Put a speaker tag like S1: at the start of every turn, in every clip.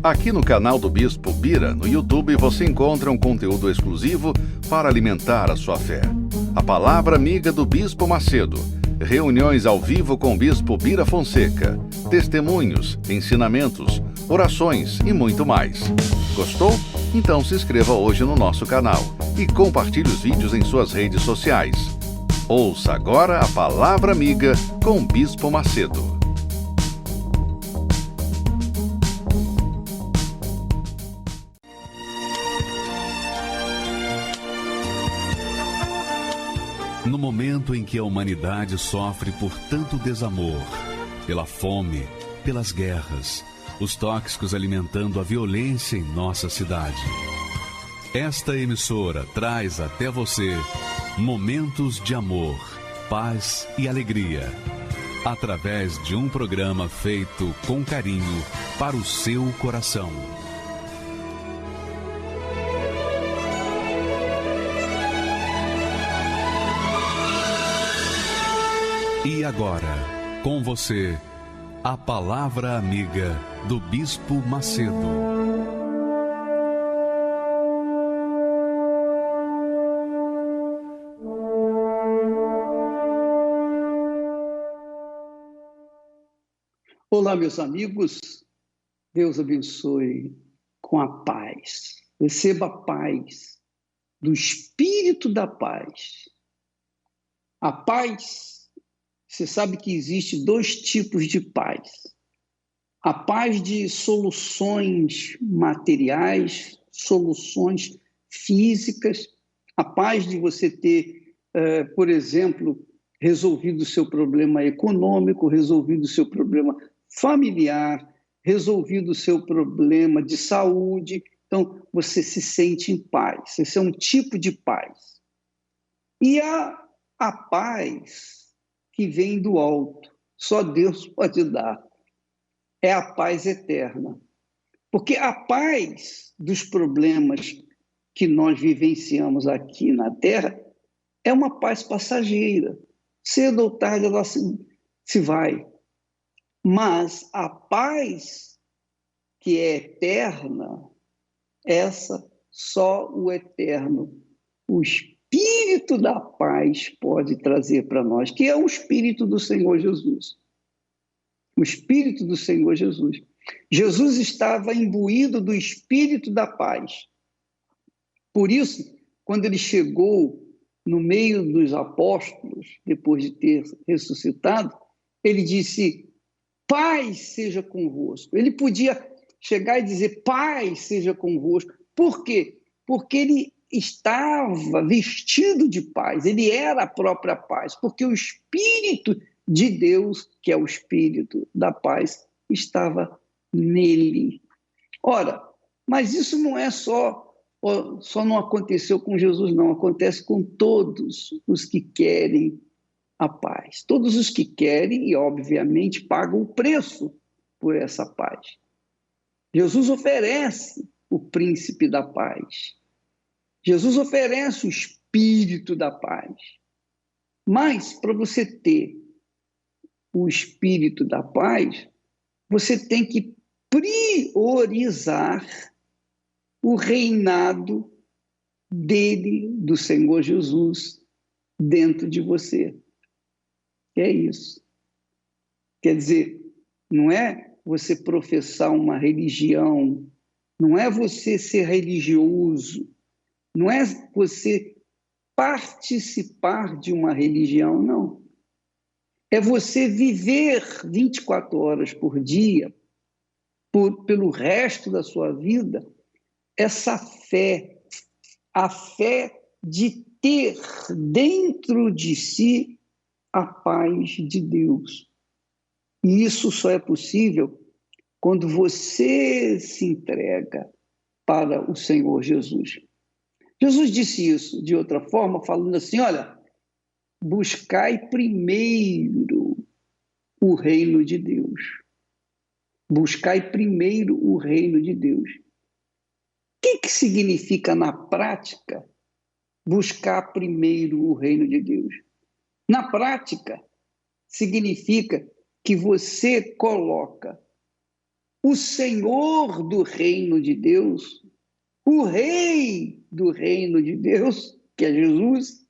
S1: Aqui no canal do Bispo Bira, no YouTube, você encontra um conteúdo exclusivo para alimentar a sua fé. A Palavra Amiga do Bispo Macedo. Reuniões ao vivo com o Bispo Bira Fonseca. Testemunhos, ensinamentos, orações e muito mais. Gostou? Então se inscreva hoje no nosso canal e compartilhe os vídeos em suas redes sociais. Ouça agora a Palavra Amiga com o Bispo Macedo. No momento em que a humanidade sofre por tanto desamor, pela fome, pelas guerras, os tóxicos alimentando a violência em nossa cidade, esta emissora traz até você momentos de amor, paz e alegria, através de um programa feito com carinho para o seu coração. E agora, com você, a Palavra Amiga do Bispo Macedo.
S2: Olá, meus amigos. Deus abençoe com a paz. Receba a paz do Espírito da paz. A paz. Você sabe que existe dois tipos de paz. A paz de soluções materiais, soluções físicas, a paz de você ter, por exemplo, resolvido o seu problema econômico, resolvido o seu problema familiar, resolvido o seu problema de saúde. Então, você se sente em paz. Esse é um tipo de paz. E a paz que vem do alto, só Deus pode dar. É a paz eterna. Porque a paz dos problemas que nós vivenciamos aqui na Terra é uma paz passageira. Cedo ou tarde ela se vai. Mas a paz que é eterna, essa só o eterno, o Espírito da paz pode trazer para nós, que é o Espírito do Senhor Jesus. O Espírito do Senhor Jesus. Jesus estava imbuído do Espírito da paz. Por isso, quando ele chegou no meio dos apóstolos, depois de ter ressuscitado, ele disse: paz seja convosco. Ele podia chegar e dizer: paz seja convosco. Por quê? Porque ele estava vestido de paz, ele era a própria paz, porque o Espírito de Deus, que é o Espírito da paz, estava nele. Ora, mas isso não é só não aconteceu com Jesus, não, acontece com todos os que querem a paz. Todos os que querem e, obviamente, pagam o preço por essa paz. Jesus oferece o príncipe da paz. Jesus oferece o Espírito da paz. Mas, para você ter o Espírito da paz, você tem que priorizar o reinado dele, do Senhor Jesus, dentro de você. É isso. Quer dizer, não é você professar uma religião, não é você ser religioso, não é você participar de uma religião, não. É você viver 24 horas por dia, pelo resto da sua vida, essa fé, a fé de ter dentro de si a paz de Deus. E isso só é possível quando você se entrega para o Senhor Jesus. Jesus disse isso de outra forma, falando assim: olha, buscai primeiro o reino de Deus. Buscai primeiro o reino de Deus. O que significa na prática buscar primeiro o reino de Deus? Na prática, significa que você coloca o Senhor do reino de Deus, o Rei do reino de Deus, que é Jesus,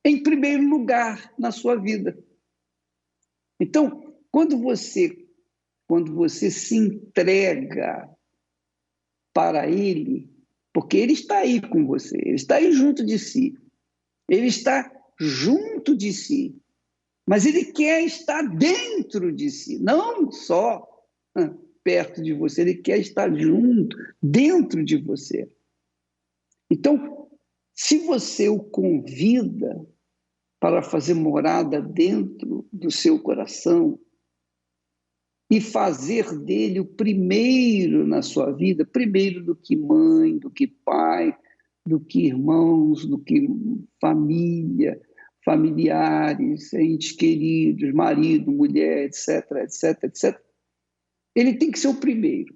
S2: em primeiro lugar na sua vida. Então, quando você se entrega para Ele, porque Ele está aí com você, Ele está aí junto de si, Ele está junto de si, mas Ele quer estar dentro de si, não só perto de você, Ele quer estar junto, dentro de você. Então, se você o convida para fazer morada dentro do seu coração e fazer dele o primeiro na sua vida, primeiro do que mãe, do que pai, do que irmãos, do que família, familiares, entes queridos, marido, mulher, etc, etc, etc. Ele tem que ser o primeiro.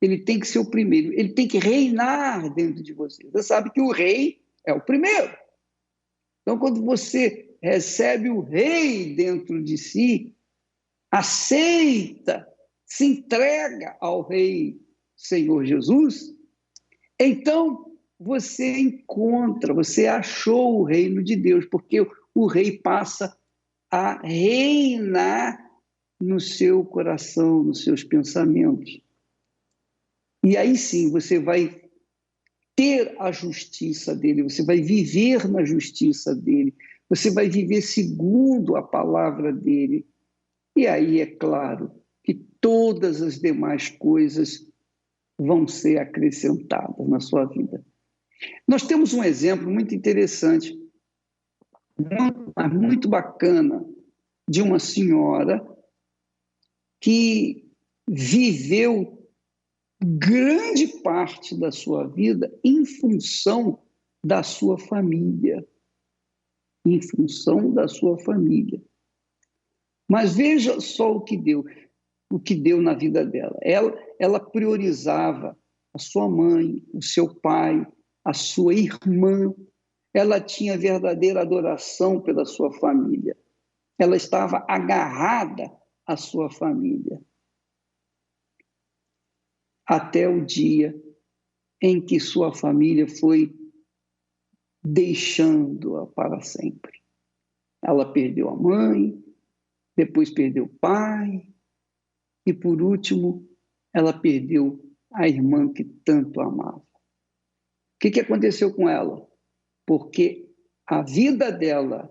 S2: Ele tem que ser o primeiro. Ele tem que reinar dentro de você. Você sabe que o rei é o primeiro. Então, quando você recebe o rei dentro de si, aceita, se entrega ao rei Senhor Jesus, então você achou o reino de Deus, porque o rei passa a reinar no seu coração, nos seus pensamentos. E aí sim, você vai ter a justiça dele, você vai viver na justiça dele, você vai viver segundo a palavra dele. E aí é claro que todas as demais coisas vão ser acrescentadas na sua vida. Nós temos um exemplo muito interessante, muito bacana, de uma senhora que viveu grande parte da sua vida em função da sua família. Em função da sua família. Mas veja só o que deu na vida dela. Ela priorizava a sua mãe, o seu pai, a sua irmã. Ela tinha verdadeira adoração pela sua família. Ela estava agarrada à sua família. Até o dia em que sua família foi deixando-a para sempre. Ela perdeu a mãe, depois perdeu o pai, e por último, ela perdeu a irmã que tanto amava. O que aconteceu com ela? Porque a vida dela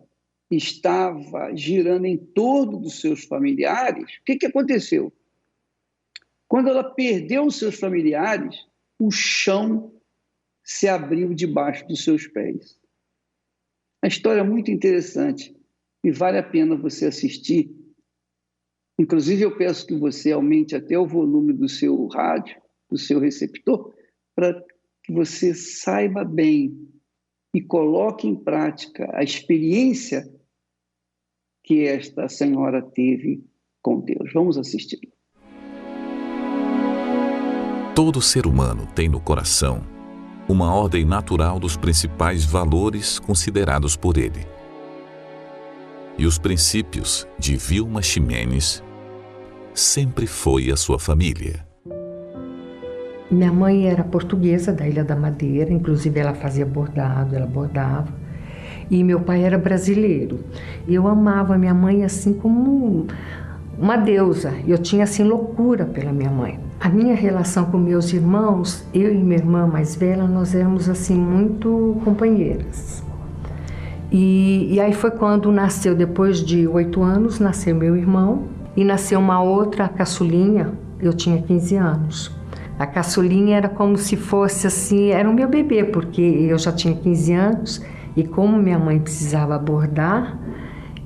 S2: estava girando em torno dos seus familiares. O que aconteceu? Quando ela perdeu os seus familiares, o chão se abriu debaixo dos seus pés. A história é muito interessante e vale a pena você assistir. Inclusive, eu peço que você aumente até o volume do seu rádio, do seu receptor, para que você saiba bem e coloque em prática a experiência que esta senhora teve com Deus. Vamos assistir.
S3: Todo ser humano tem no coração uma ordem natural dos principais valores considerados por ele. E os princípios de Vilma Ximenes sempre foi a sua família.
S4: Minha mãe era portuguesa da Ilha da Madeira, inclusive ela fazia bordado, ela bordava. E meu pai era brasileiro. E eu amava minha mãe assim como uma deusa. Eu tinha assim loucura pela minha mãe. A minha relação com meus irmãos, eu e minha irmã mais velha, nós éramos assim muito companheiras. E aí foi quando nasceu, depois de 8 anos, nasceu meu irmão e nasceu uma outra caçulinha, eu tinha 15 anos. A caçulinha era como se fosse assim, era o meu bebê, porque eu já tinha 15 anos e como minha mãe precisava bordar,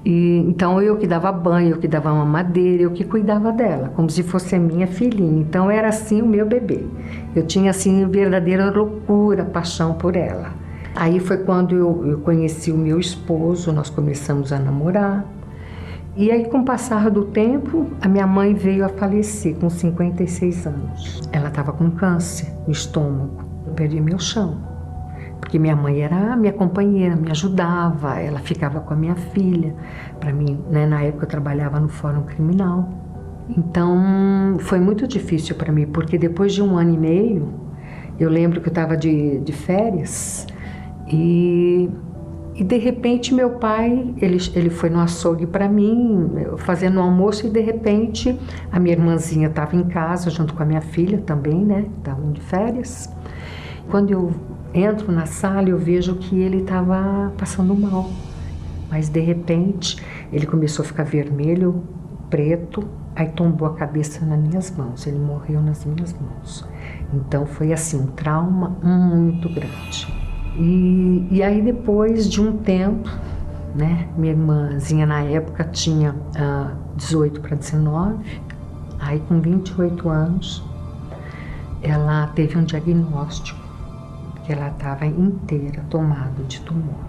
S4: então eu que dava banho, eu que dava mamadeira, eu que cuidava dela, como se fosse a minha filhinha. Então era assim o meu bebê. Eu tinha assim verdadeira loucura, paixão por ela. Aí foi quando eu conheci o meu esposo, nós começamos a namorar. E aí, com o passar do tempo, a minha mãe veio a falecer com 56 anos. Ela estava com câncer no estômago. Eu perdi meu chão. Porque minha mãe era minha companheira, me ajudava, ela ficava com a minha filha. Para mim, né, na época eu trabalhava no Fórum Criminal. Então, foi muito difícil para mim, porque depois de 1 ano e meio, eu lembro que eu estava de férias e de repente meu pai, ele foi no açougue para mim, fazendo almoço, e de repente a minha irmãzinha estava em casa junto com a minha filha também, né? Estavam de férias. Quando eu entro na sala, eu vejo que ele estava passando mal, mas de repente ele começou a ficar vermelho, preto, aí tombou a cabeça nas minhas mãos, ele morreu nas minhas mãos. Então foi assim, um trauma muito grande. E aí depois de um tempo, né, minha irmãzinha na época tinha 18 para 19, aí com 28 anos, ela teve um diagnóstico, que ela estava inteira tomada de tumor.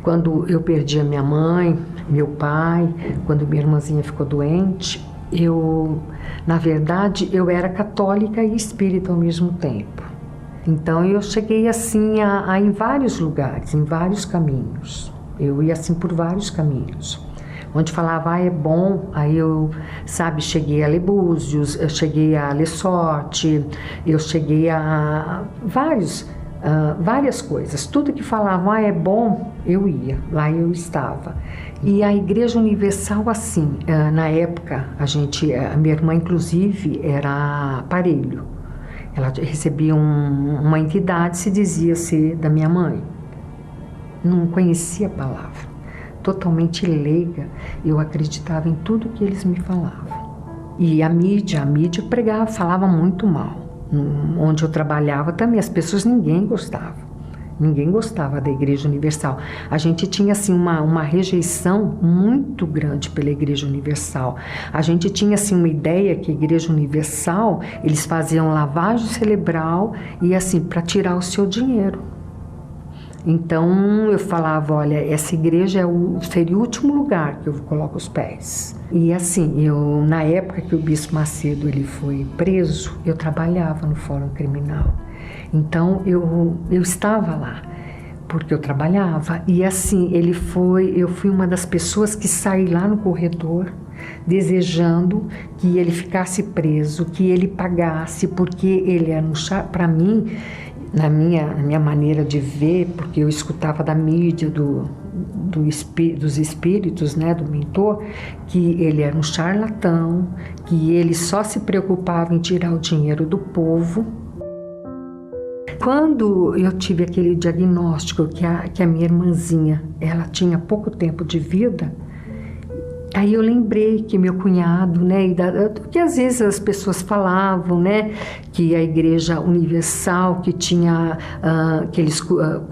S4: Quando eu perdi a minha mãe, meu pai, quando minha irmãzinha ficou doente, na verdade, eu era católica e espírita ao mesmo tempo. Então eu cheguei assim a em vários lugares, em vários caminhos. Eu ia assim por vários caminhos. Onde falava, é bom, aí eu, cheguei a ler Búzios, eu cheguei a ler Sorte, eu cheguei a várias coisas. Tudo que falava, é bom, eu ia, lá eu estava. E a Igreja Universal, assim, na época, a minha irmã, inclusive, era aparelho. Ela recebia uma entidade, se dizia ser da minha mãe. Não conhecia a palavra. Totalmente leiga, eu acreditava em tudo que eles me falavam. E a mídia pregava, falava muito mal. Onde eu trabalhava também, as pessoas, ninguém gostava da Igreja Universal. A gente tinha assim uma rejeição muito grande pela Igreja Universal. A gente tinha assim uma ideia que a Igreja Universal, eles faziam lavagem cerebral e assim para tirar o seu dinheiro. Então eu falava, olha, essa igreja seria o último lugar que eu coloco os pés. E assim, na época que o Bispo Macedo ele foi preso, eu trabalhava no Fórum Criminal. Então eu estava lá, porque eu trabalhava. E assim, eu fui uma das pessoas que saí lá no corredor, desejando que ele ficasse preso, que ele pagasse, porque ele era para mim, na minha maneira de ver, porque eu escutava da mídia, dos espíritos, né, do mentor, que ele era um charlatão, que ele só se preocupava em tirar o dinheiro do povo. Quando eu tive aquele diagnóstico que a minha irmãzinha, ela tinha pouco tempo de vida, aí eu lembrei que meu cunhado, né, que às vezes as pessoas falavam, né, que a Igreja Universal, que tinha, que eles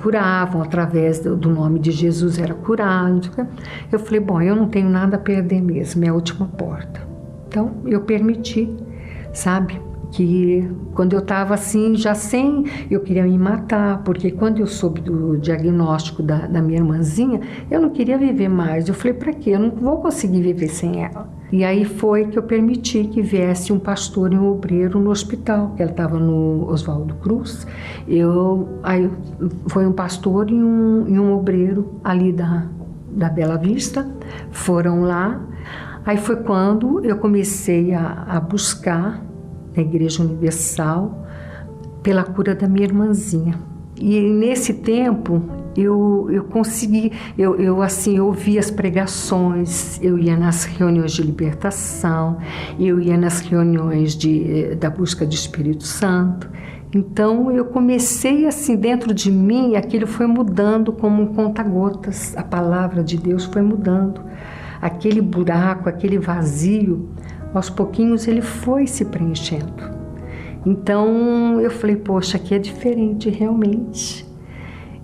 S4: curavam através do nome de Jesus, era curado. Eu falei, bom, eu não tenho nada a perder mesmo, é a última porta. Então, eu permiti, que quando eu estava assim, eu queria me matar, porque quando eu soube do diagnóstico da minha irmãzinha, eu não queria viver mais. Eu falei, para quê? Eu não vou conseguir viver sem ela. E aí foi que eu permiti que viesse um pastor e um obreiro no hospital, que ela estava no Oswaldo Cruz. Aí foi um pastor e um obreiro ali da Bela Vista, foram lá. Aí foi quando eu comecei a buscar na Igreja Universal pela cura da minha irmãzinha. E nesse tempo eu consegui, eu ouvia as pregações, eu ia nas reuniões de libertação, eu ia nas reuniões da busca do Espírito Santo. Então eu comecei assim, dentro de mim, aquilo foi mudando como um conta-gotas, a palavra de Deus foi mudando. Aquele buraco, aquele vazio, aos pouquinhos ele foi se preenchendo. Então eu falei, poxa, aqui é diferente realmente.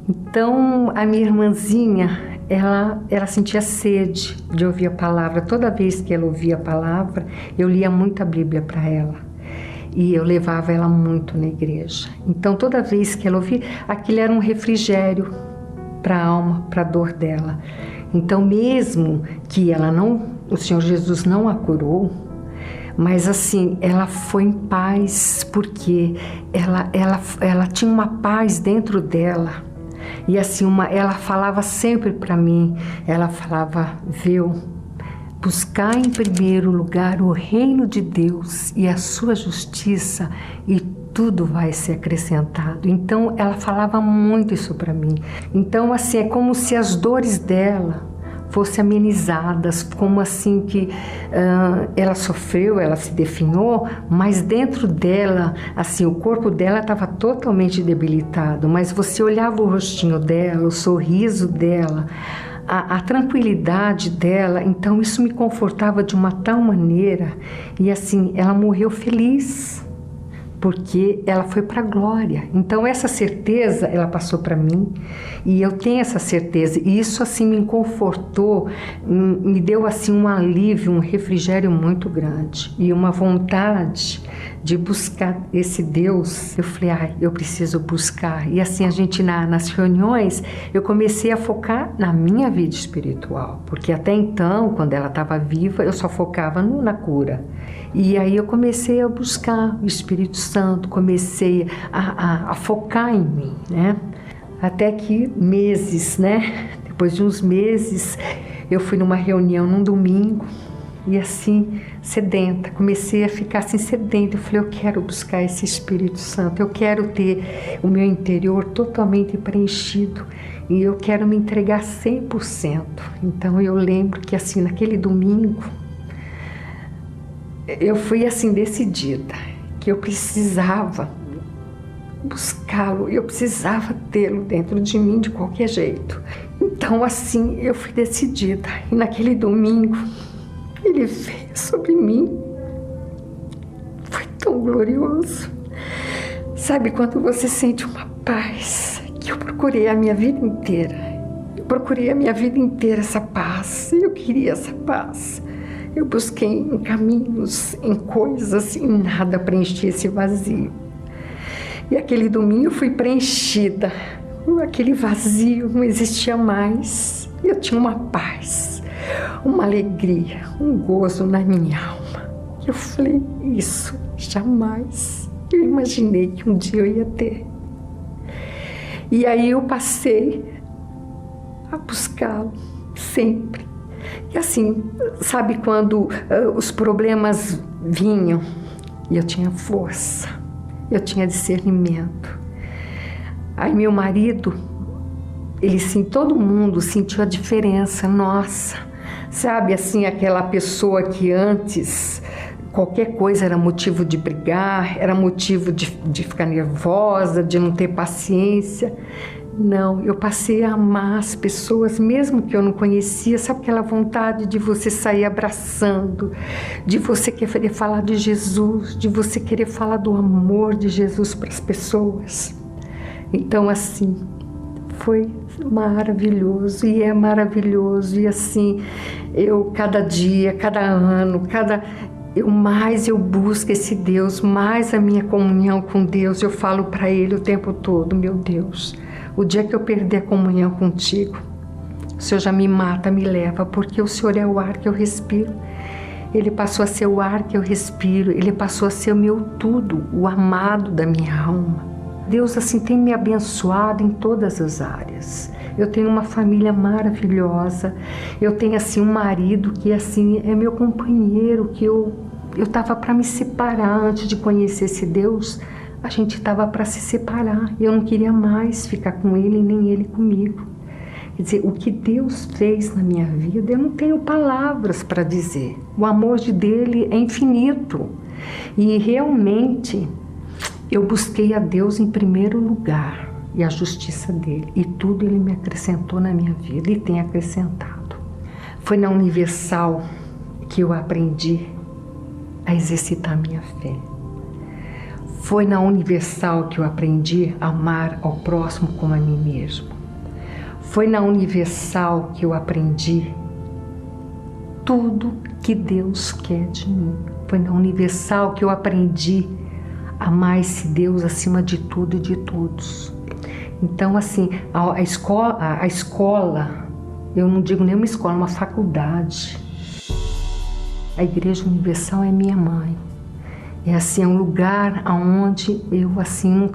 S4: Então a minha irmãzinha, ela sentia sede de ouvir a palavra. Toda vez que ela ouvia a palavra, eu lia muito a Bíblia para ela. E eu levava ela muito na igreja. Então toda vez que ela ouvia, aquilo era um refrigério para a alma, para a dor dela. Então mesmo que o Senhor Jesus não a curou, mas assim, ela foi em paz, porque ela tinha uma paz dentro dela. E assim, ela falava sempre para mim, ela falava, viu, buscar em primeiro lugar o reino de Deus e a sua justiça, e tudo vai ser acrescentado. Então ela falava muito isso para mim. Então assim, é como se as dores dela fossem amenizadas, como assim que ela sofreu, ela se definhou, mas dentro dela, assim, o corpo dela estava totalmente debilitado, mas você olhava o rostinho dela, o sorriso dela, a tranquilidade dela, então isso me confortava de uma tal maneira. E assim, ela morreu feliz, porque ela foi para a glória. Então essa certeza ela passou para mim, e eu tenho essa certeza, e isso assim me confortou, me deu assim um alívio, um refrigério muito grande e uma vontade de buscar esse Deus. Eu falei, eu preciso buscar. E assim a gente nas reuniões eu comecei a focar na minha vida espiritual, porque até então, quando ela estava viva, eu só focava na cura. E aí eu comecei a buscar o Espírito Santo, comecei a focar em mim, né? Até que meses, né? Depois de uns meses, eu fui numa reunião num domingo e assim, sedenta, comecei a ficar assim sedenta. Eu falei, eu quero buscar esse Espírito Santo, eu quero ter o meu interior totalmente preenchido e eu quero me entregar 100%. Então eu lembro que assim, naquele domingo, eu fui assim decidida, que eu precisava buscá-lo, eu precisava tê-lo dentro de mim de qualquer jeito. Então assim, eu fui decidida, e naquele domingo, ele veio sobre mim, foi tão glorioso. Sabe quando você sente uma paz, que eu procurei a minha vida inteira, essa paz, eu queria essa paz. Eu busquei em caminhos, em coisas, e nada preenchia esse vazio. E aquele domingo eu fui preenchida. Aquele vazio não existia mais. Eu tinha uma paz, uma alegria, um gozo na minha alma. Eu falei, isso jamais eu imaginei que um dia eu ia ter. E aí eu passei a buscá-lo sempre. E assim, sabe quando os problemas vinham e eu tinha força, eu tinha discernimento. Aí meu marido, todo mundo sentiu a diferença, nossa, sabe assim, aquela pessoa que antes qualquer coisa era motivo de brigar, era motivo de ficar nervosa, de não ter paciência. Não, eu passei a amar as pessoas, mesmo que eu não conhecia. Sabe aquela vontade de você sair abraçando, de você querer falar de Jesus, de você querer falar do amor de Jesus para as pessoas. Então, assim, foi maravilhoso e é maravilhoso. E assim, eu cada dia, cada ano, mais eu busco esse Deus, mais a minha comunhão com Deus. Eu falo para Ele o tempo todo, meu Deus, o dia que eu perder a comunhão contigo, o Senhor já me mata, me leva, porque o Senhor é o ar que eu respiro. Ele passou a ser o ar que eu respiro, Ele passou a ser o meu tudo, o amado da minha alma. Deus assim tem me abençoado em todas as áreas. Eu tenho uma família maravilhosa, eu tenho assim um marido que assim é meu companheiro, que eu estava para me separar antes de conhecer esse Deus. A gente estava para se separar, eu não queria mais ficar com ele, nem ele comigo. Quer dizer, o que Deus fez na minha vida, eu não tenho palavras para dizer. O amor dele é infinito. E realmente, eu busquei a Deus em primeiro lugar e a justiça dele. E tudo ele me acrescentou na minha vida e tem acrescentado. Foi na Universal que eu aprendi a exercitar a minha fé. Foi na Universal que eu aprendi a amar ao próximo como a mim mesmo. Foi na Universal que eu aprendi tudo que Deus quer de mim. Foi na Universal que eu aprendi a amar esse Deus acima de tudo e de todos. Então, assim, a escola, eu não digo nem uma escola, uma faculdade. A Igreja Universal é minha mãe. É assim, é um lugar onde eu assim não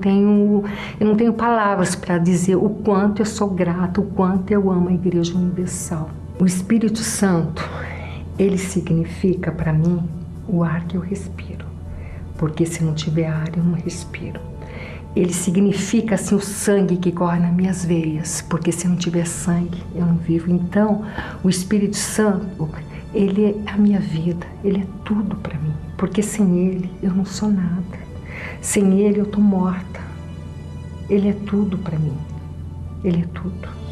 S4: tenho palavras para dizer o quanto eu sou grata, o quanto eu amo a Igreja Universal. O Espírito Santo, ele significa para mim o ar que eu respiro, porque se não tiver ar eu não respiro. Ele significa assim o sangue que corre nas minhas veias, porque se não tiver sangue eu não vivo. Então o Espírito Santo, ele é a minha vida, ele é tudo para mim, porque sem ele eu não sou nada, sem ele eu tô morta. Ele é tudo para mim, ele é tudo.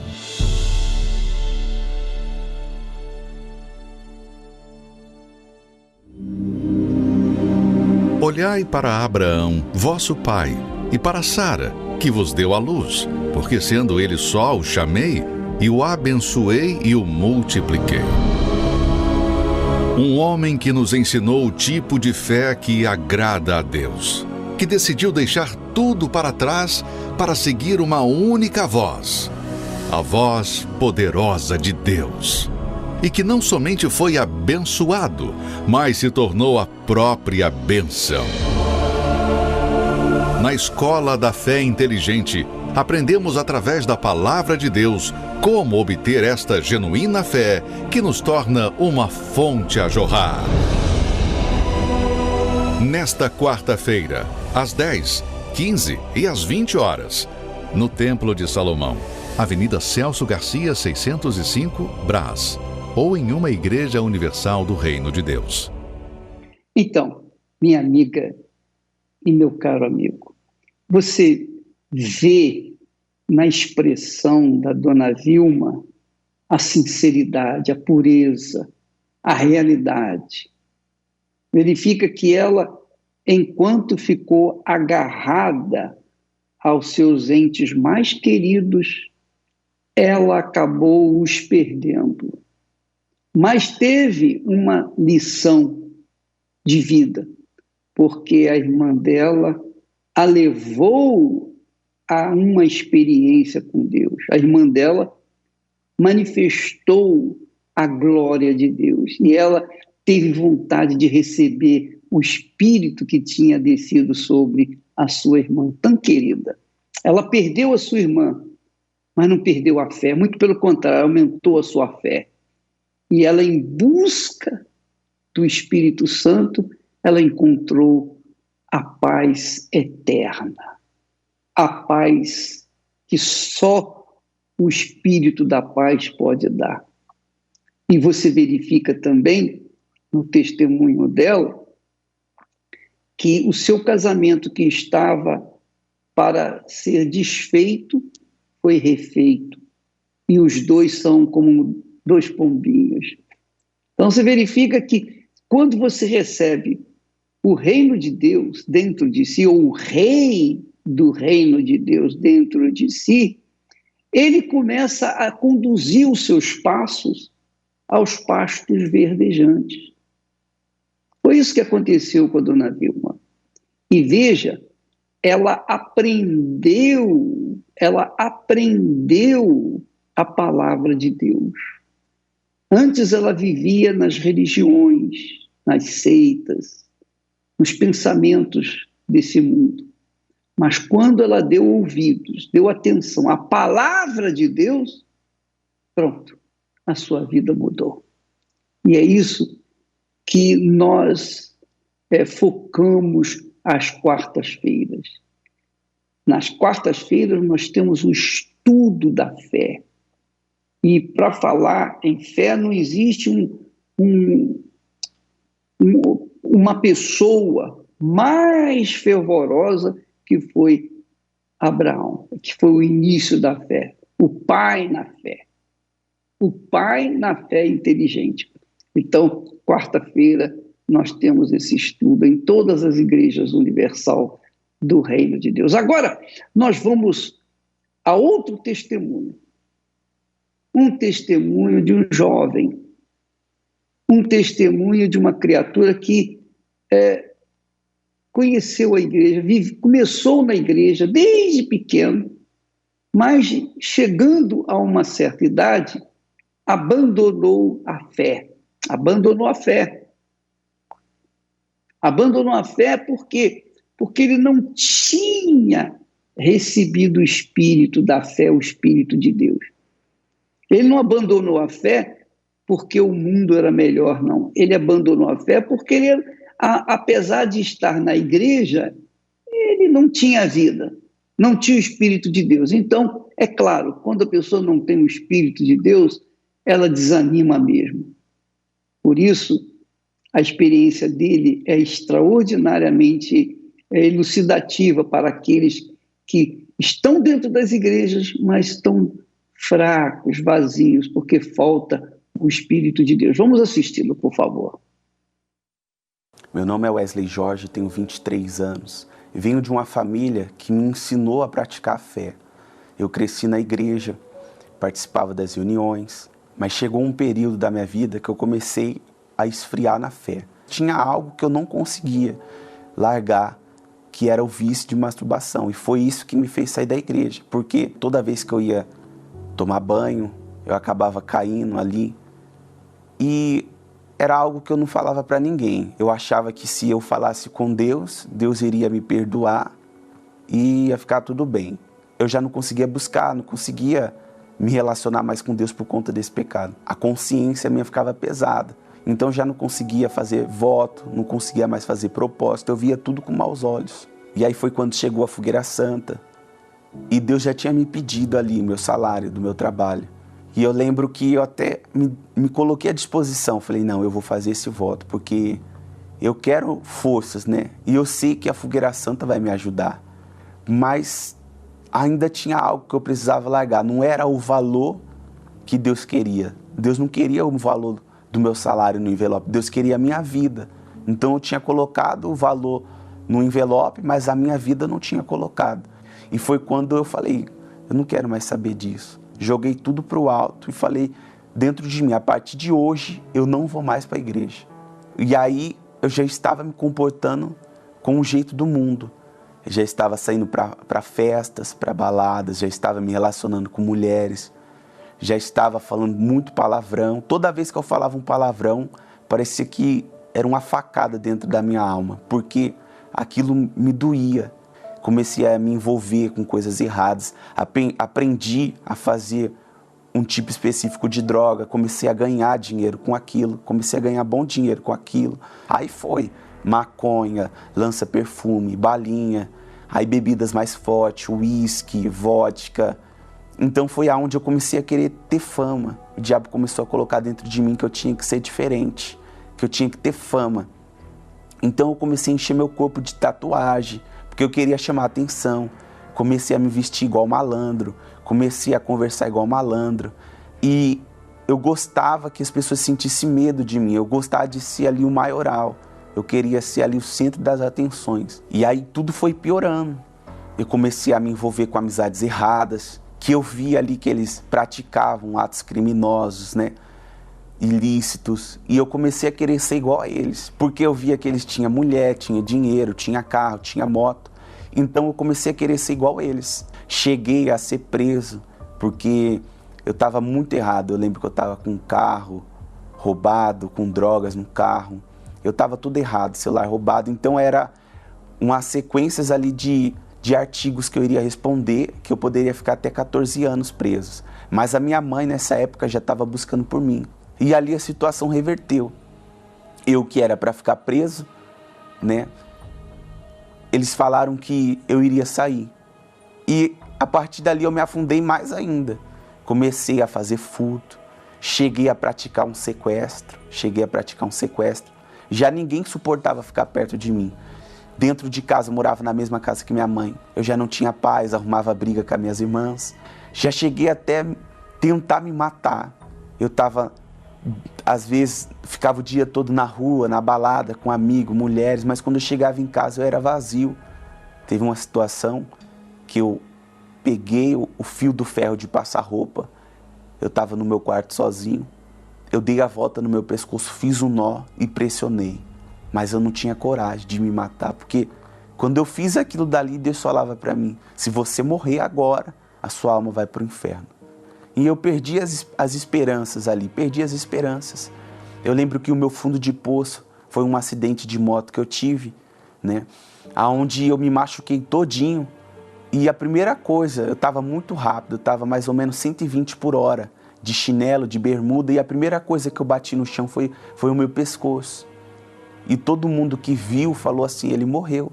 S1: Olhai para Abraão, vosso pai, e para Sara, que vos deu a luz, porque sendo ele só o chamei, e o abençoei e o multipliquei. Um homem que nos ensinou o tipo de fé que agrada a Deus, que decidiu deixar tudo para trás para seguir uma única voz, a voz poderosa de Deus. E que não somente foi abençoado, mas se tornou a própria bênção. Na Escola da Fé Inteligente, aprendemos através da Palavra de Deus como obter esta genuína fé que nos torna uma fonte a jorrar. Nesta quarta-feira, às 10, 15 e às 20 horas, no Templo de Salomão, Avenida Celso Garcia, 605, Brás, ou em uma igreja universal do Reino de Deus.
S2: Então, minha amiga e meu caro amigo, você vê na expressão da dona Vilma a sinceridade, a pureza, a realidade. Verifica que ela, enquanto ficou agarrada aos seus entes mais queridos, ela acabou os perdendo. Mas teve uma lição de vida, porque a irmã dela a levou a uma experiência com Deus. A irmã dela manifestou a glória de Deus e ela teve vontade de receber o Espírito que tinha descido sobre a sua irmã tão querida. Ela perdeu a sua irmã, mas não perdeu a fé, muito pelo contrário, aumentou a sua fé. E ela, em busca do Espírito Santo, ela encontrou a paz eterna, a paz que só o Espírito da paz pode dar. E você verifica também, no testemunho dela, que o seu casamento que estava para ser desfeito foi refeito. E os dois são como dois pombinhos. Então você verifica que quando você recebe o reino de Deus dentro de si, ou o rei do reino de Deus dentro de si, ele começa a conduzir os seus passos aos pastos verdejantes. Foi isso que aconteceu com a dona Vilma. E veja, ela aprendeu a palavra de Deus. Antes ela vivia nas religiões, nas seitas, nos pensamentos desse mundo. Mas quando ela deu ouvidos, deu atenção à palavra de Deus, pronto, a sua vida mudou. E é isso que nós focamos às quartas-feiras. Nas quartas-feiras nós temos o estudo da fé. E para falar em fé não existe uma pessoa mais fervorosa que foi Abraão, que foi o início da fé, o pai na fé. O pai na fé inteligente. Então, quarta-feira, nós temos esse estudo em todas as igrejas universal do Reino de Deus. Agora, nós vamos a outro testemunho. Um testemunho de um jovem, um testemunho de uma criatura que conheceu a igreja, começou na igreja desde pequeno, mas chegando a uma certa idade, abandonou a fé. Abandonou a fé. Abandonou a fé porque ele não tinha recebido o espírito da fé, o espírito de Deus. Ele não abandonou a fé porque o mundo era melhor, não. Ele abandonou a fé porque ele, apesar de estar na igreja, ele não tinha vida, não tinha o Espírito de Deus. Então, é claro, quando a pessoa não tem o Espírito de Deus, ela desanima mesmo. Por isso, a experiência dele é extraordinariamente elucidativa para aqueles que estão dentro das igrejas, mas estão fracos, vazios, porque falta o Espírito de Deus. Vamos assisti-lo, por favor.
S5: Meu nome é Wesley Jorge, tenho 23 anos. Venho de uma família que me ensinou a praticar a fé. Eu cresci na igreja, participava das reuniões, mas chegou um período da minha vida que eu comecei a esfriar na fé. Tinha algo que eu não conseguia largar, que era o vício de masturbação. E foi isso que me fez sair da igreja, porque toda vez que eu ia tomar banho, eu acabava caindo ali. E era algo que eu não falava para ninguém. Eu achava que se eu falasse com Deus, Deus iria me perdoar e ia ficar tudo bem. Eu já não conseguia buscar, não conseguia me relacionar mais com Deus por conta desse pecado. A consciência minha ficava pesada. Então eu já não conseguia fazer voto, não conseguia mais fazer propósito. Eu via tudo com maus olhos. E aí foi quando chegou a Fogueira Santa. E Deus já tinha me pedido ali meu salário do meu trabalho. E eu lembro que eu até me coloquei à disposição. Falei, não, eu vou fazer esse voto, porque eu quero forças, né? E eu sei que a Fogueira Santa vai me ajudar. Mas ainda tinha algo que eu precisava largar. Não era o valor que Deus queria. Deus não queria o valor do meu salário no envelope. Deus queria a minha vida. Então eu tinha colocado o valor no envelope, mas a minha vida eu não tinha colocado. E foi quando eu falei, eu não quero mais saber disso. Joguei tudo para o alto e falei dentro de mim, a partir de hoje eu não vou mais para a igreja. E aí eu já estava me comportando com o jeito do mundo. Eu já estava saindo para festas, para baladas, já estava me relacionando com mulheres, já estava falando muito palavrão. Toda vez que eu falava um palavrão, parecia que era uma facada dentro da minha alma, porque aquilo me doía. Comecei a me envolver com coisas erradas, aprendi a fazer um tipo específico de droga, comecei a ganhar dinheiro com aquilo, comecei a ganhar bom dinheiro com aquilo. Aí foi maconha, lança-perfume, balinha, aí bebidas mais fortes, uísque, vodka. Então foi aonde eu comecei a querer ter fama. O diabo começou a colocar dentro de mim que eu tinha que ser diferente, que eu tinha que ter fama. Então eu comecei a encher meu corpo de tatuagem, porque eu queria chamar a atenção. Comecei a me vestir igual malandro, comecei a conversar igual malandro. E eu gostava que as pessoas sentissem medo de mim, eu gostava de ser ali o maioral. Eu queria ser ali o centro das atenções. E aí tudo foi piorando. Eu comecei a me envolver com amizades erradas, que eu via ali que eles praticavam atos criminosos, né? Ilícitos. E eu comecei a querer ser igual a eles, porque eu via que eles tinham mulher, tinham dinheiro, tinha carro, tinha moto. Então eu comecei a querer ser igual a eles. Cheguei a ser preso, porque eu estava muito errado. Eu lembro que eu estava com um carro roubado, com drogas no carro. Eu estava tudo errado, celular roubado. Então era umas sequências ali de artigos que eu iria responder, que eu poderia ficar até 14 anos preso. Mas a minha mãe nessa época já estava buscando por mim. E ali a situação reverteu. Eu que era para ficar preso, né? Eles falaram que eu iria sair. E a partir dali eu me afundei mais ainda. Comecei a fazer furto, cheguei a praticar um sequestro. Já ninguém suportava ficar perto de mim. Dentro de casa, eu morava na mesma casa que minha mãe. Eu já não tinha paz, arrumava briga com as minhas irmãs. Já cheguei até tentar me matar. Eu estava, às vezes, ficava o dia todo na rua, na balada, com amigos, mulheres, mas quando eu chegava em casa eu era vazio. Teve uma situação que eu peguei o fio do ferro de passar roupa. Eu estava no meu quarto sozinho. Eu dei a volta no meu pescoço, fiz um nó e pressionei. Mas eu não tinha coragem de me matar, porque quando eu fiz aquilo dali, Deus falava para mim, se você morrer agora, a sua alma vai para o inferno. E eu perdi as esperanças ali, perdi as esperanças. Eu lembro que o meu fundo de poço foi um acidente de moto que eu tive, né? Onde eu me machuquei todinho. E a primeira coisa, eu estava muito rápido, eu estava mais ou menos 120 por hora. de chinelo, de bermuda, e a primeira coisa que eu bati no chão foi o meu pescoço. E todo mundo que viu falou assim, ele morreu.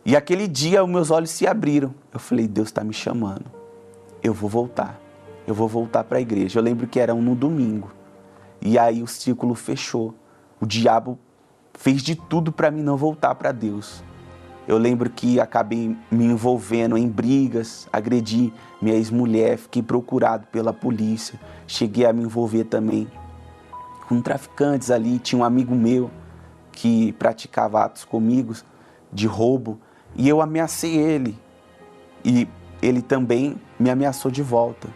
S5: E aquele dia os meus olhos se abriram. Eu falei, Deus está me chamando. Eu vou voltar para a igreja. Eu lembro que era no domingo. E aí o círculo fechou. O diabo fez de tudo para mim não voltar para Deus. Eu lembro que acabei me envolvendo em brigas, agredi minha ex-mulher, fiquei procurado pela polícia. Cheguei a me envolver também com traficantes ali. Tinha um amigo meu que praticava atos comigo de roubo e eu ameacei ele. E ele também me ameaçou de volta.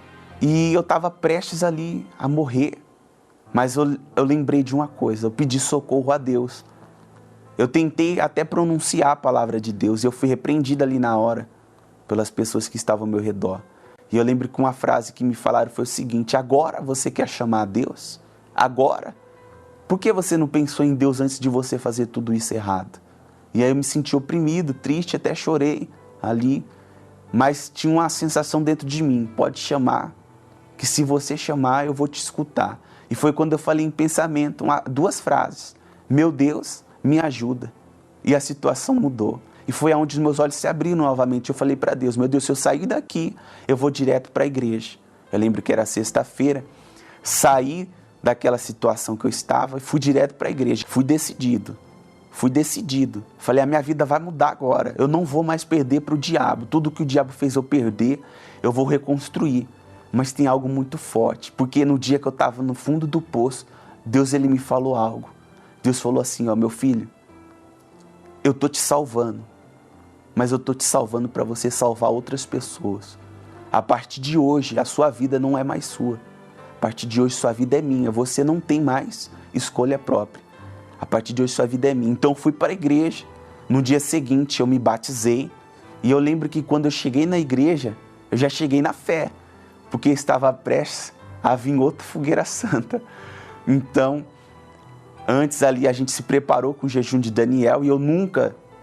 S5: E eu estava prestes ali a morrer. Mas eu lembrei de uma coisa, eu pedi socorro a Deus. Eu tentei até pronunciar a palavra de Deus e eu fui repreendido ali na hora pelas pessoas que estavam ao meu redor. E eu lembro que uma frase que me falaram foi o seguinte, agora você quer chamar a Deus? Agora? Por que você não pensou em Deus antes de você fazer tudo isso errado? E aí eu me senti oprimido, triste, até chorei ali. Mas tinha uma sensação dentro de mim, pode chamar, que se você chamar eu vou te escutar. E foi quando eu falei em pensamento, duas frases. Meu Deus, me ajuda. E a situação mudou. E foi onde os meus olhos se abriram novamente. Eu falei para Deus, meu Deus, se eu sair daqui, eu vou direto para a igreja. Eu lembro que era sexta-feira. Saí daquela situação que eu estava e fui direto para a igreja. Fui decidido. Falei, a minha vida vai mudar agora. Eu não vou mais perder para o diabo. Tudo que o diabo fez eu perder, eu vou reconstruir. Mas tem algo muito forte, porque no dia que eu estava no fundo do poço, Deus ele me falou algo. Deus falou assim, ó, meu filho, eu estou te salvando, mas eu estou te salvando para você salvar outras pessoas. A partir de hoje, a sua vida não é mais sua. A partir de hoje, sua vida é minha. Você não tem mais escolha própria. A partir de hoje, sua vida é minha. Então, eu fui para a igreja. No dia seguinte, eu me batizei. E eu lembro que quando eu cheguei na igreja, eu já cheguei na fé. Porque estava prestes a vir outra fogueira santa. Então, antes ali a gente se preparou com o jejum de Daniel e eu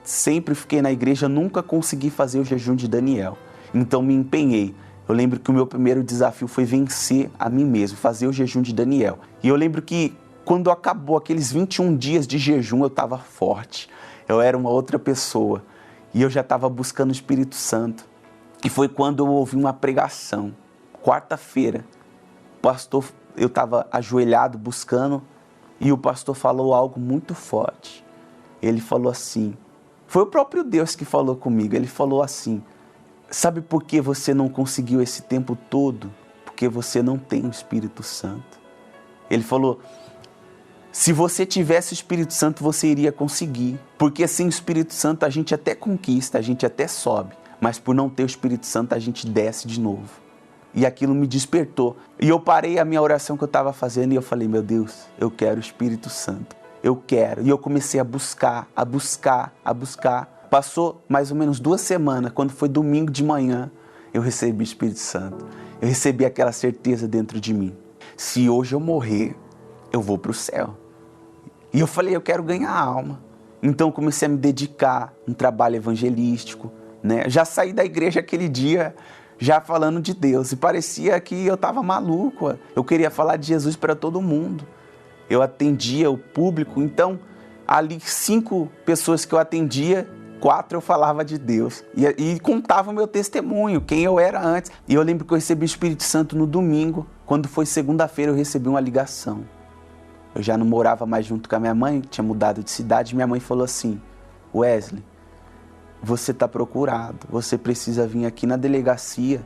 S5: sempre fiquei na igreja, nunca consegui fazer o jejum de Daniel. Então me empenhei. Eu lembro que o meu primeiro desafio foi vencer a mim mesmo, fazer o jejum de Daniel. E eu lembro que quando acabou aqueles 21 dias de jejum, eu estava forte. Eu era uma outra pessoa e eu já estava buscando o Espírito Santo. E foi quando eu ouvi uma pregação. Quarta-feira, eu estava ajoelhado buscando e o pastor falou algo muito forte. Ele falou assim, foi o próprio Deus que falou comigo, ele falou assim, sabe por que você não conseguiu esse tempo todo? Porque você não tem o Espírito Santo. Ele falou, se você tivesse o Espírito Santo você iria conseguir, porque sem o Espírito Santo a gente até conquista, a gente até sobe, mas por não ter o Espírito Santo a gente desce de novo. E aquilo me despertou. E eu parei a minha oração que eu estava fazendo e eu falei, meu Deus, eu quero o Espírito Santo. Eu quero. E eu comecei a buscar. Passou mais ou menos 2 semanas, quando foi domingo de manhã, eu recebi o Espírito Santo. Eu recebi aquela certeza dentro de mim. Se hoje eu morrer, eu vou para o céu. E eu falei, eu quero ganhar a alma. Então eu comecei a me dedicar a um trabalho evangelístico, né? Já saí da igreja aquele dia já falando de Deus, e parecia que eu estava maluco, eu queria falar de Jesus para todo mundo, eu atendia o público, então ali 5 pessoas que eu atendia, 4 eu falava de Deus, e contava o meu testemunho, quem eu era antes, e eu lembro que eu recebi o Espírito Santo no domingo, quando foi segunda-feira eu recebi uma ligação, eu já não morava mais junto com a minha mãe, tinha mudado de cidade, minha mãe falou assim, Wesley, você está procurado, você precisa vir aqui na delegacia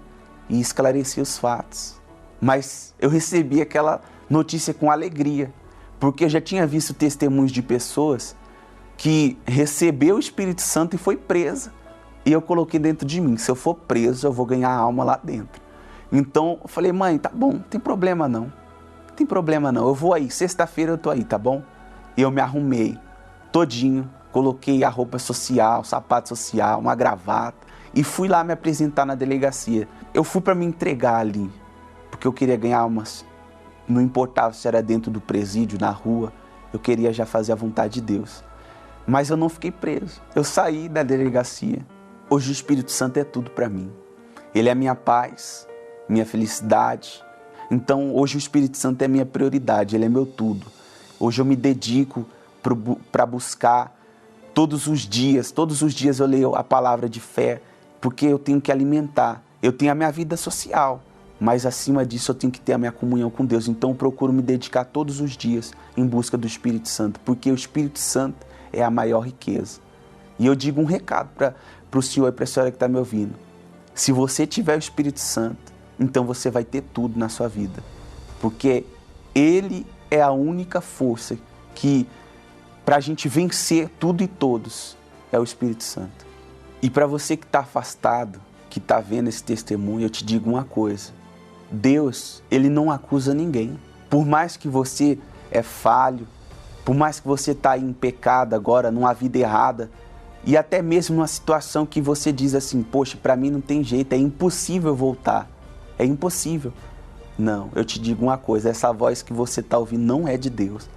S5: e esclarecer os fatos. Mas eu recebi aquela notícia com alegria, porque eu já tinha visto testemunhos de pessoas que recebeu o Espírito Santo e foi presa. E eu coloquei dentro de mim, se eu for preso, eu vou ganhar a alma lá dentro. Então eu falei, mãe, tá bom, não tem problema não, eu vou aí, sexta-feira eu tô aí, tá bom? E eu me arrumei todinho, coloquei a roupa social, sapato social, uma gravata e fui lá me apresentar na delegacia. Eu fui para me entregar ali, porque eu queria ganhar umas... Não importava se era dentro do presídio, na rua, eu queria já fazer a vontade de Deus. Mas eu não fiquei preso, eu saí da delegacia. Hoje o Espírito Santo é tudo para mim. Ele é minha paz, minha felicidade. Então, hoje o Espírito Santo é minha prioridade, ele é meu tudo. Hoje eu me dedico para buscar todos os dias eu leio a palavra de fé, porque eu tenho que alimentar. Eu tenho a minha vida social, mas acima disso eu tenho que ter a minha comunhão com Deus. Então eu procuro me dedicar todos os dias em busca do Espírito Santo, porque o Espírito Santo é a maior riqueza. E eu digo um recado para o senhor e para a senhora que está me ouvindo. Se você tiver o Espírito Santo, então você vai ter tudo na sua vida, porque ele é a única força que, para a gente vencer tudo e todos, é o Espírito Santo. E para você que está afastado, que está vendo esse testemunho, eu te digo uma coisa. Deus, ele não acusa ninguém. Por mais que você é falho, por mais que você está em pecado agora, numa vida errada, e até mesmo numa situação que você diz assim, poxa, para mim não tem jeito, é impossível voltar. É impossível. Não, eu te digo uma coisa, essa voz que você está ouvindo não é de Deus.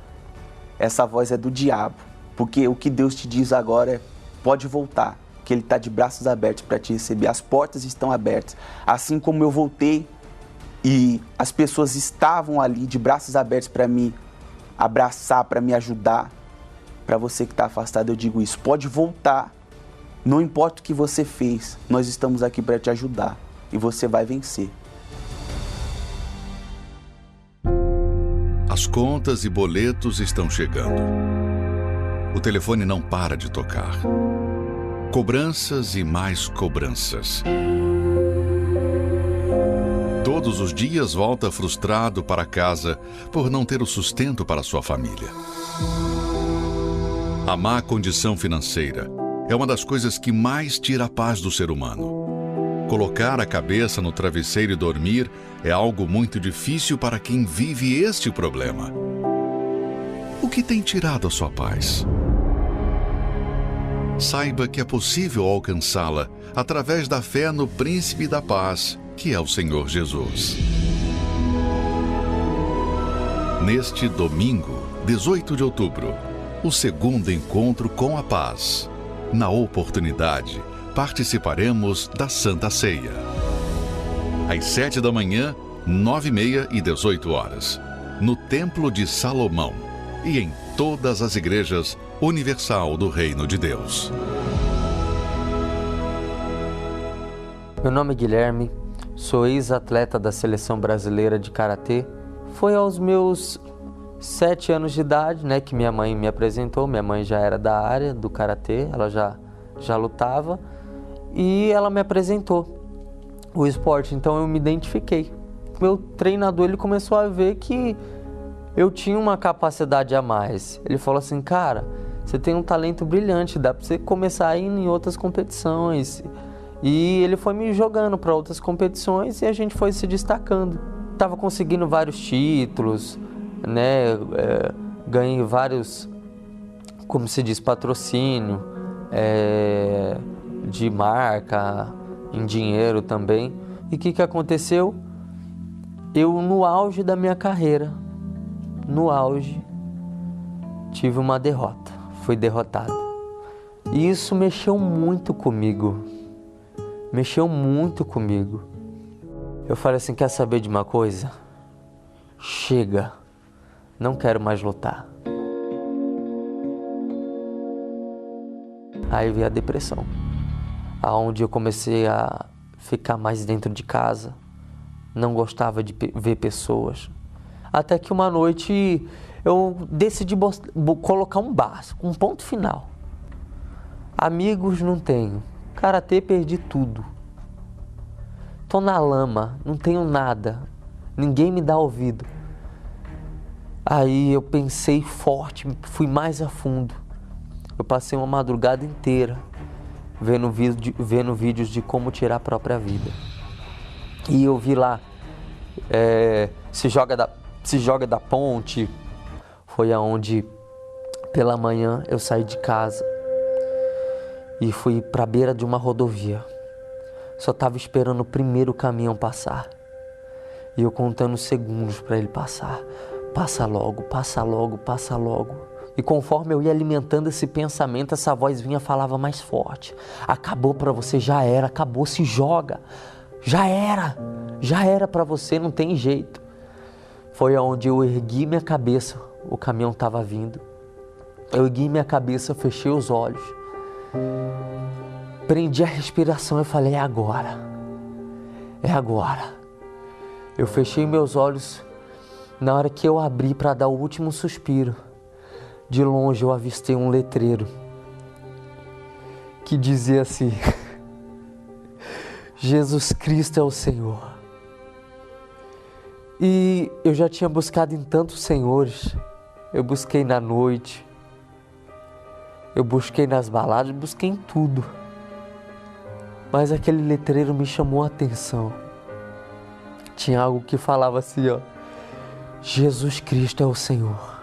S5: Essa voz é do diabo, porque o que Deus te diz agora é, pode voltar, que ele está de braços abertos para te receber, as portas estão abertas. Assim como eu voltei e as pessoas estavam ali de braços abertos para me abraçar, para me ajudar, para você que está afastado eu digo isso, pode voltar, não importa o que você fez, nós estamos aqui para te ajudar e você vai vencer.
S1: As contas e boletos estão chegando. O telefone não para de tocar. Cobranças e mais cobranças. Todos os dias volta frustrado para casa por não ter o sustento para sua família. A má condição financeira é uma das coisas que mais tira a paz do ser humano. Colocar a cabeça no travesseiro e dormir é algo muito difícil para quem vive este problema. O que tem tirado a sua paz? Saiba que é possível alcançá-la através da fé no Príncipe da Paz, que é o Senhor Jesus. Neste domingo, 18 de outubro, o segundo encontro com a paz. Na oportunidade, participaremos da Santa Ceia. Às 7 da manhã, 9h30 e 18 horas, no Templo de Salomão e em todas as igrejas universal do Reino de Deus.
S6: Meu nome é Guilherme, sou ex-atleta da Seleção Brasileira de Karatê. Foi aos meus 7 anos de idade, que minha mãe me apresentou. Minha mãe já era da área do Karatê, ela já lutava. E ela me apresentou o esporte, então eu me identifiquei. Meu treinador, ele começou a ver que eu tinha uma capacidade a mais. Ele falou assim, cara, você tem um talento brilhante, dá para você começar a ir em outras competições. E ele foi me jogando para outras competições e a gente foi se destacando. Estava conseguindo vários títulos, ganhei vários, como se diz, patrocínio, de marca, em dinheiro também. E o que aconteceu? Eu, no auge da minha carreira, tive uma derrota, fui derrotado. E isso mexeu muito comigo, Eu falei assim, quer saber de uma coisa? Chega, não quero mais lutar. Aí veio a depressão, aonde eu comecei a ficar mais dentro de casa, não gostava de ver pessoas. Até que uma noite eu decidi colocar um básico, um ponto final. Amigos não tenho, karatê perdi tudo. Tô na lama, não tenho nada, ninguém me dá ouvido. Aí eu pensei forte, fui mais a fundo. Eu passei uma madrugada inteira vendo vídeos de como tirar a própria vida. E eu vi lá, se joga da ponte. Foi aonde, pela manhã, eu saí de casa e fui para a beira de uma rodovia. Só estava esperando o primeiro caminhão passar. E eu contando segundos para ele passar. Passa logo, passa logo, passa logo. E conforme eu ia alimentando esse pensamento, essa voz vinha, falava mais forte. Acabou para você, já era, acabou, se joga. Já era para você, não tem jeito. Foi onde eu ergui minha cabeça, o caminhão estava vindo. Eu ergui minha cabeça, fechei os olhos, prendi a respiração e falei, é agora, é agora. Eu fechei meus olhos, na hora que eu abri para dar o último suspiro, de longe eu avistei um letreiro que dizia assim, Jesus Cristo é o Senhor. E eu já tinha buscado em tantos senhores, eu busquei na noite, eu busquei nas baladas, busquei em tudo. Mas aquele letreiro me chamou a atenção. Tinha algo que falava assim, ó, Jesus Cristo é o Senhor.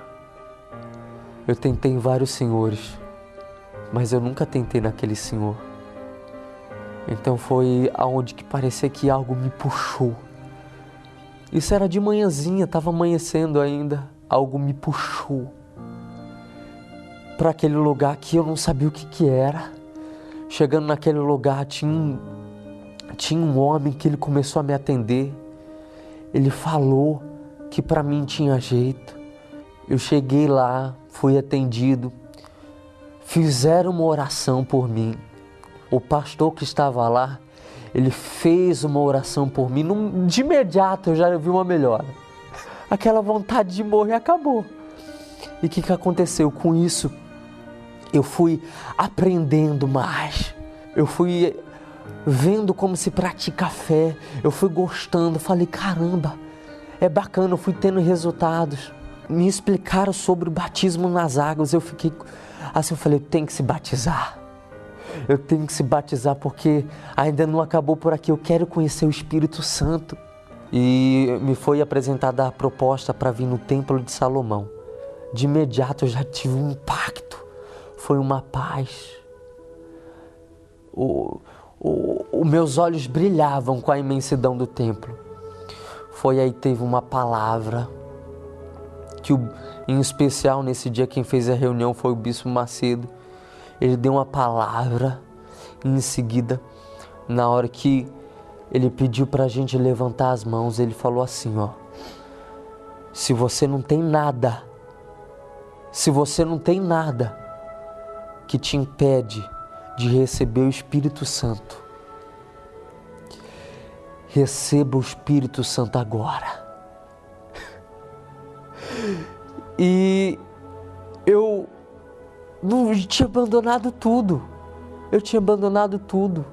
S6: Eu tentei em vários senhores, mas eu nunca tentei naquele Senhor. Então foi aonde que parecia que algo me puxou. Isso era de manhãzinha, estava amanhecendo ainda. Algo me puxou para aquele lugar que eu não sabia o que era. Chegando naquele lugar, tinha um homem que ele começou a me atender. Ele falou que para mim tinha jeito. Eu cheguei lá, fui atendido. Fizeram uma oração por mim. O pastor que estava lá, ele fez uma oração por mim. De imediato eu já vi uma melhora. Aquela vontade de morrer acabou. E o que aconteceu com isso? Eu fui aprendendo mais. Eu fui vendo como se pratica a fé. Eu fui gostando. Falei, caramba, é bacana. Eu fui tendo resultados. Me explicaram sobre o batismo nas águas. Eu fiquei assim, eu falei, eu tenho que se batizar. Eu tenho que se batizar porque ainda não acabou por aqui. Eu quero conhecer o Espírito Santo. E me foi apresentada a proposta para vir no Templo de Salomão. De imediato eu já tive um impacto. Foi uma paz. Os meus olhos brilhavam com a imensidão do templo. Foi aí que teve uma palavra que, em especial nesse dia, quem fez a reunião foi o Bispo Macedo. Ele deu uma palavra e em seguida, na hora que ele pediu para a gente levantar as mãos, ele falou assim, ó, se você não tem nada que te impede de receber o Espírito Santo, receba o Espírito Santo agora. E eu não tinha abandonado tudo. Eu tinha abandonado tudo.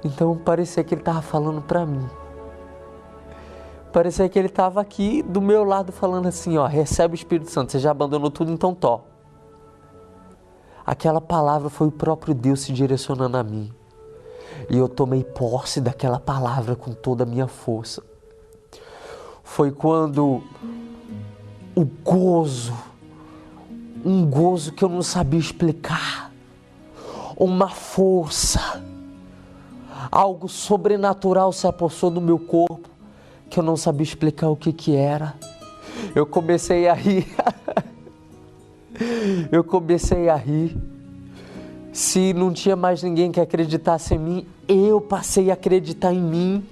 S6: Então parecia que ele estava falando para mim. Parecia que ele estava aqui do meu lado falando assim, ó, recebe o Espírito Santo, você já abandonou tudo, então tó. Aquela palavra foi o próprio Deus se direcionando a mim. E eu tomei posse daquela palavra com toda a minha força. Foi quando o gozo, um gozo que eu não sabia explicar, uma força, algo sobrenatural se apossou do meu corpo, que eu não sabia explicar o que era. Eu comecei a rir. Eu comecei a rir. Se não tinha mais ninguém que acreditasse em mim, eu passei a acreditar em mim,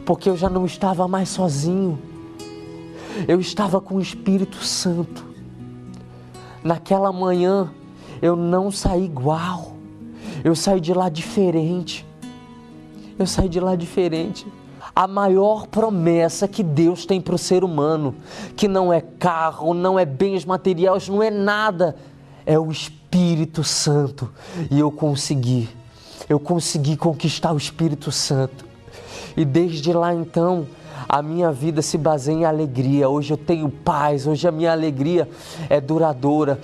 S6: porque eu já não estava mais sozinho. Eu estava com o Espírito Santo. Naquela manhã, eu não saí igual. Eu saí de lá diferente. Eu saí de lá diferente. A maior promessa que Deus tem para o ser humano, que não é carro, não é bens materiais, não é nada, é o Espírito Santo. E eu consegui conquistar o Espírito Santo. E desde lá então, a minha vida se baseia em alegria. Hoje eu tenho paz, hoje a minha alegria é duradoura.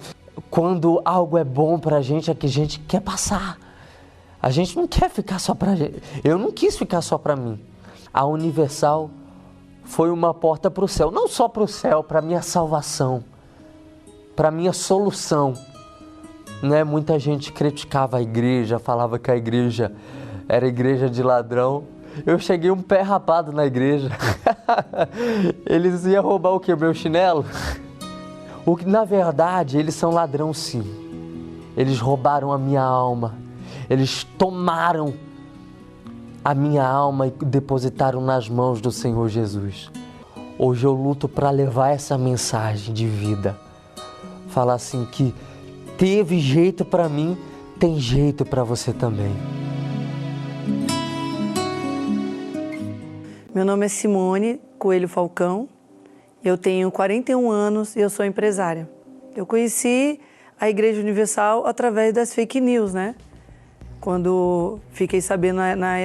S6: Quando algo é bom para a gente, é que a gente quer passar. A gente não quer ficar só para a gente. Eu não quis ficar só para mim. A Universal foi uma porta para o céu. Não só para o céu, para a minha salvação, para a minha solução. Né? Muita gente criticava a igreja, falava que a igreja era igreja de ladrão. Eu cheguei um pé rapado na igreja. Eles iam roubar o quê? O meu chinelo? O que, na verdade, eles são ladrão sim. Eles roubaram a minha alma. Eles tomaram a minha alma e depositaram nas mãos do Senhor Jesus. Hoje eu luto para levar essa mensagem de vida. Falar assim que teve jeito para mim, tem jeito para você também.
S7: Meu nome é Simone Coelho Falcão, eu tenho 41 anos e eu sou empresária. Eu conheci a Igreja Universal através das fake news, né? Quando fiquei sabendo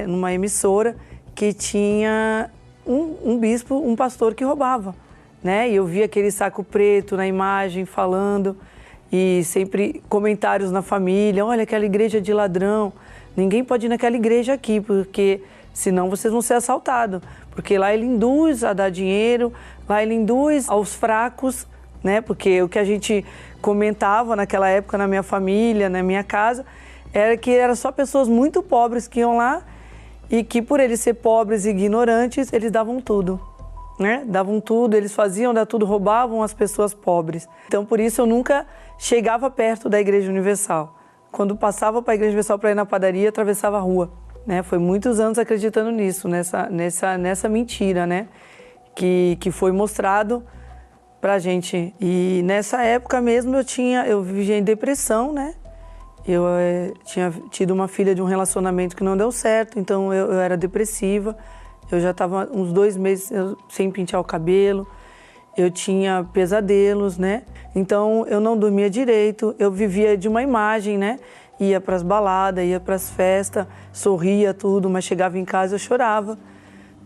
S7: numa emissora que tinha um bispo, um pastor que roubava, né? E eu vi aquele saco preto na imagem falando e sempre comentários na família, olha aquela igreja de ladrão, ninguém pode ir naquela igreja aqui, porque senão vocês vão ser assaltados, porque lá ele induz a dar dinheiro, lá ele induz aos fracos, né? Porque o que a gente comentava naquela época na minha família, na minha casa, era que eram só pessoas muito pobres que iam lá e que por eles ser pobres e ignorantes, eles davam tudo, né? Davam tudo, eles faziam dar tudo, roubavam as pessoas pobres. Então por isso eu nunca chegava perto da Igreja Universal. Quando passava para a Igreja Universal para ir na padaria, atravessava a rua. Né, foi muitos anos acreditando nisso, nessa mentira, né, que foi mostrado pra gente. E nessa época mesmo eu vivia em depressão, né? Eu tinha tido uma filha de um relacionamento que não deu certo, então eu era depressiva. Eu já estava uns 2 meses sem pentear o cabelo, eu tinha pesadelos, né? Então eu não dormia direito, eu vivia de uma imagem, né? Ia para as baladas, ia para as festas, sorria tudo, mas chegava em casa eu chorava,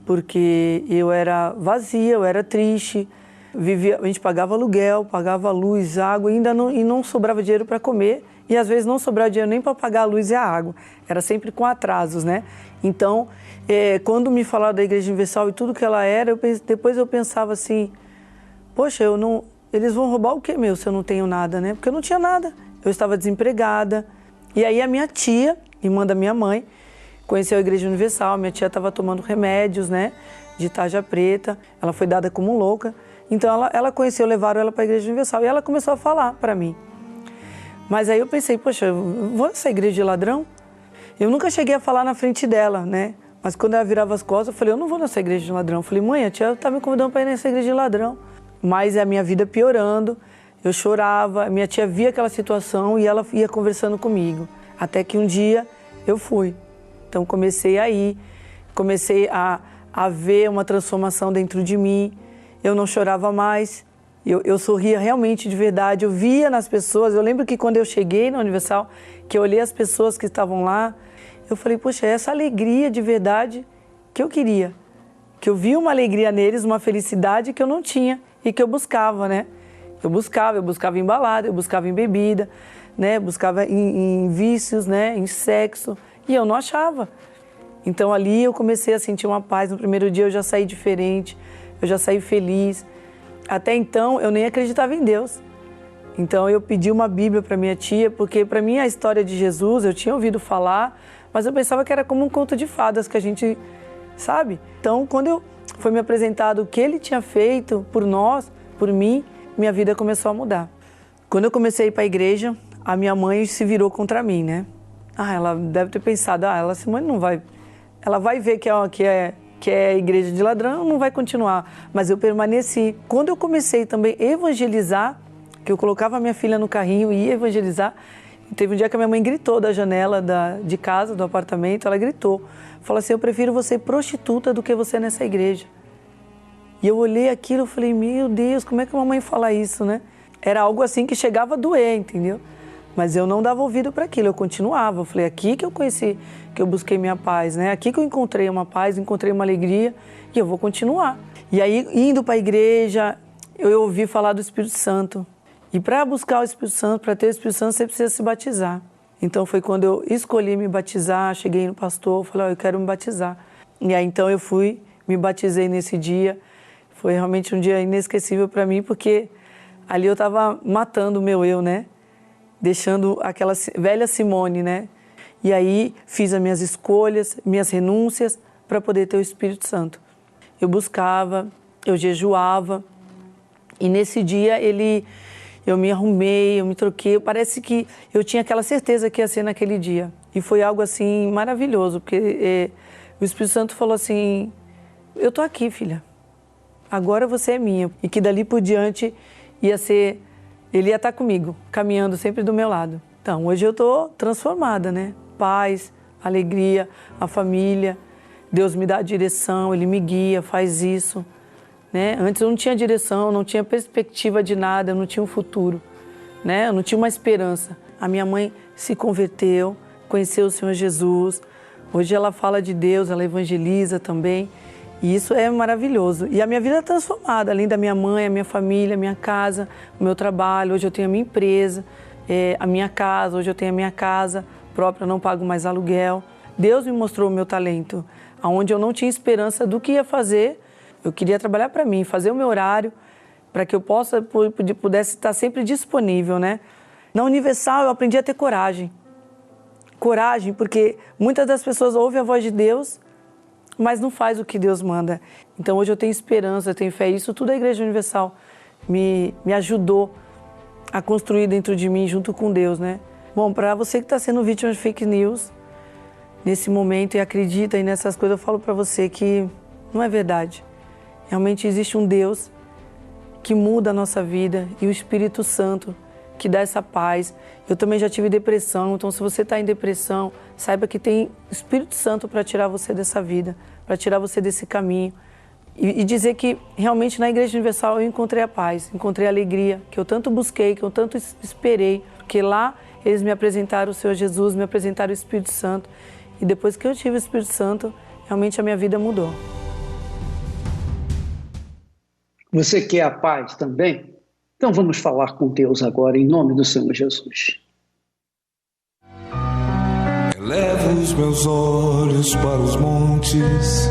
S7: porque eu era vazia, eu era triste, a gente pagava aluguel, pagava luz, água, e não sobrava dinheiro para comer, e às vezes não sobrava dinheiro nem para pagar a luz e a água, era sempre com atrasos, né? Então, quando me falaram da Igreja Universal e tudo que ela era, depois eu pensava assim, poxa, eles vão roubar o quê, se eu não tenho nada, né? Porque eu não tinha nada, eu estava desempregada. E aí a minha tia, irmã da minha mãe, conheceu a Igreja Universal. Minha tia estava tomando remédios, né, de tarja preta. Ela foi dada como louca. Então ela conheceu, levaram ela para a Igreja Universal. E ela começou a falar para mim. Mas aí eu pensei, poxa, eu vou nessa igreja de ladrão? Eu nunca cheguei a falar na frente dela, né? Mas quando ela virava as costas, eu falei, eu não vou nessa igreja de ladrão. Eu falei, mãe, a tia está me convidando para ir nessa igreja de ladrão. Mas a minha vida piorando. Eu chorava, minha tia via aquela situação e ela ia conversando comigo. Até que um dia eu fui. Então comecei a ir, comecei a ver uma transformação dentro de mim. Eu não chorava mais, eu sorria realmente de verdade. Eu via nas pessoas, eu lembro que quando eu cheguei na Universal, que eu olhei as pessoas que estavam lá, eu falei, poxa, é essa alegria de verdade que eu queria. Que eu via uma alegria neles, uma felicidade que eu não tinha e que eu buscava, né? Eu buscava em balada, eu buscava em bebida, né? Buscava em vícios, né? Em sexo, e eu não achava. Então ali eu comecei a sentir uma paz. No primeiro dia eu já saí diferente, eu já saí feliz. Até então eu nem acreditava em Deus. Então eu pedi uma Bíblia para minha tia, porque para mim a história de Jesus eu tinha ouvido falar, mas eu pensava que era como um conto de fadas que a gente, sabe? Então quando foi me apresentado o que ele tinha feito por nós, por mim, minha vida começou a mudar. Quando eu comecei a ir para a igreja, a minha mãe se virou contra mim, né? Ela deve ter pensado, Simone não vai... Ela vai ver que é igreja de ladrão, não vai continuar. Mas eu permaneci. Quando eu comecei também a evangelizar, que eu colocava a minha filha no carrinho e ia evangelizar, teve um dia que a minha mãe gritou da janela de casa, do apartamento, ela gritou. Falou assim, eu prefiro você prostituta do que você nessa igreja. E eu olhei aquilo e falei, meu Deus, como é que a mamãe fala isso, né? Era algo assim que chegava a doer, entendeu? Mas eu não dava ouvido para aquilo, eu continuava. Eu falei, aqui que eu conheci, que eu busquei minha paz, né? Aqui que eu encontrei uma paz, encontrei uma alegria e eu vou continuar. E aí, indo para a igreja, eu ouvi falar do Espírito Santo. E para buscar o Espírito Santo, para ter o Espírito Santo, você precisa se batizar. Então foi quando eu escolhi me batizar, cheguei no pastor, falei, eu quero me batizar. E aí então eu fui, me batizei nesse dia. Foi realmente um dia inesquecível para mim, porque ali eu estava matando o meu eu, né? Deixando aquela velha Simone, né? E aí fiz as minhas escolhas, minhas renúncias para poder ter o Espírito Santo. Eu buscava, eu jejuava e nesse dia eu me arrumei, eu me troquei. Parece que eu tinha aquela certeza que ia ser naquele dia. E foi algo assim maravilhoso, porque o Espírito Santo falou assim, eu tô aqui, filha. agora você é minha. E que dali por diante ele ia estar comigo, caminhando sempre do meu lado. Então, hoje eu estou transformada, né? Paz, alegria, a família, Deus me dá a direção, Ele me guia, faz isso, né? Antes eu não tinha direção, não tinha perspectiva de nada, eu não tinha um futuro, né? Eu não tinha uma esperança. A minha mãe se converteu, conheceu o Senhor Jesus, hoje ela fala de Deus, ela evangeliza também, e isso é maravilhoso. E a minha vida é transformada, além da minha mãe, a minha família, a minha casa, o meu trabalho, hoje eu tenho a minha empresa, a minha casa, hoje eu tenho a minha casa própria, eu não pago mais aluguel. Deus me mostrou o meu talento, onde eu não tinha esperança do que ia fazer. Eu queria trabalhar para mim, fazer o meu horário, para que eu pudesse estar sempre disponível, né? Na Universal eu aprendi a ter coragem. Coragem, porque muitas das pessoas ouvem a voz de Deus, mas não faz o que Deus manda. Então hoje eu tenho esperança, eu tenho fé. Isso tudo a Igreja Universal me ajudou a construir dentro de mim, junto com Deus, né? Bom, para você que está sendo vítima de fake news, nesse momento, e acredita aí nessas coisas, eu falo para você que não é verdade. Realmente existe um Deus que muda a nossa vida e o Espírito Santo que dá essa paz. Eu também já tive depressão, então se você está em depressão, saiba que tem Espírito Santo para tirar você dessa vida, para tirar você desse caminho. E dizer que realmente na Igreja Universal eu encontrei a paz, encontrei a alegria que eu tanto busquei, que eu tanto esperei, porque lá eles me apresentaram o Senhor Jesus, me apresentaram o Espírito Santo, e depois que eu tive o Espírito Santo, realmente a minha vida mudou.
S2: Você quer a paz também? Então vamos falar com Deus agora, em nome do Senhor Jesus.
S8: Elevo os meus olhos para os montes,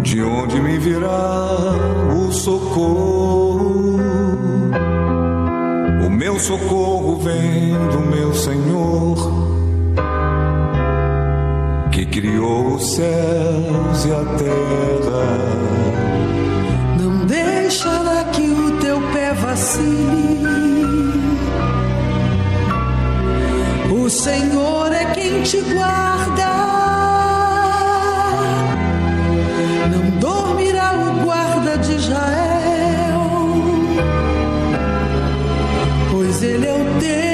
S8: de onde me virá o socorro? O meu socorro vem do meu Senhor, que criou os céus e a terra.
S9: Não deixará que o teu pé vacile. O Senhor é quem te guarda. Não dormirá o guarda de Israel, pois Ele é o teu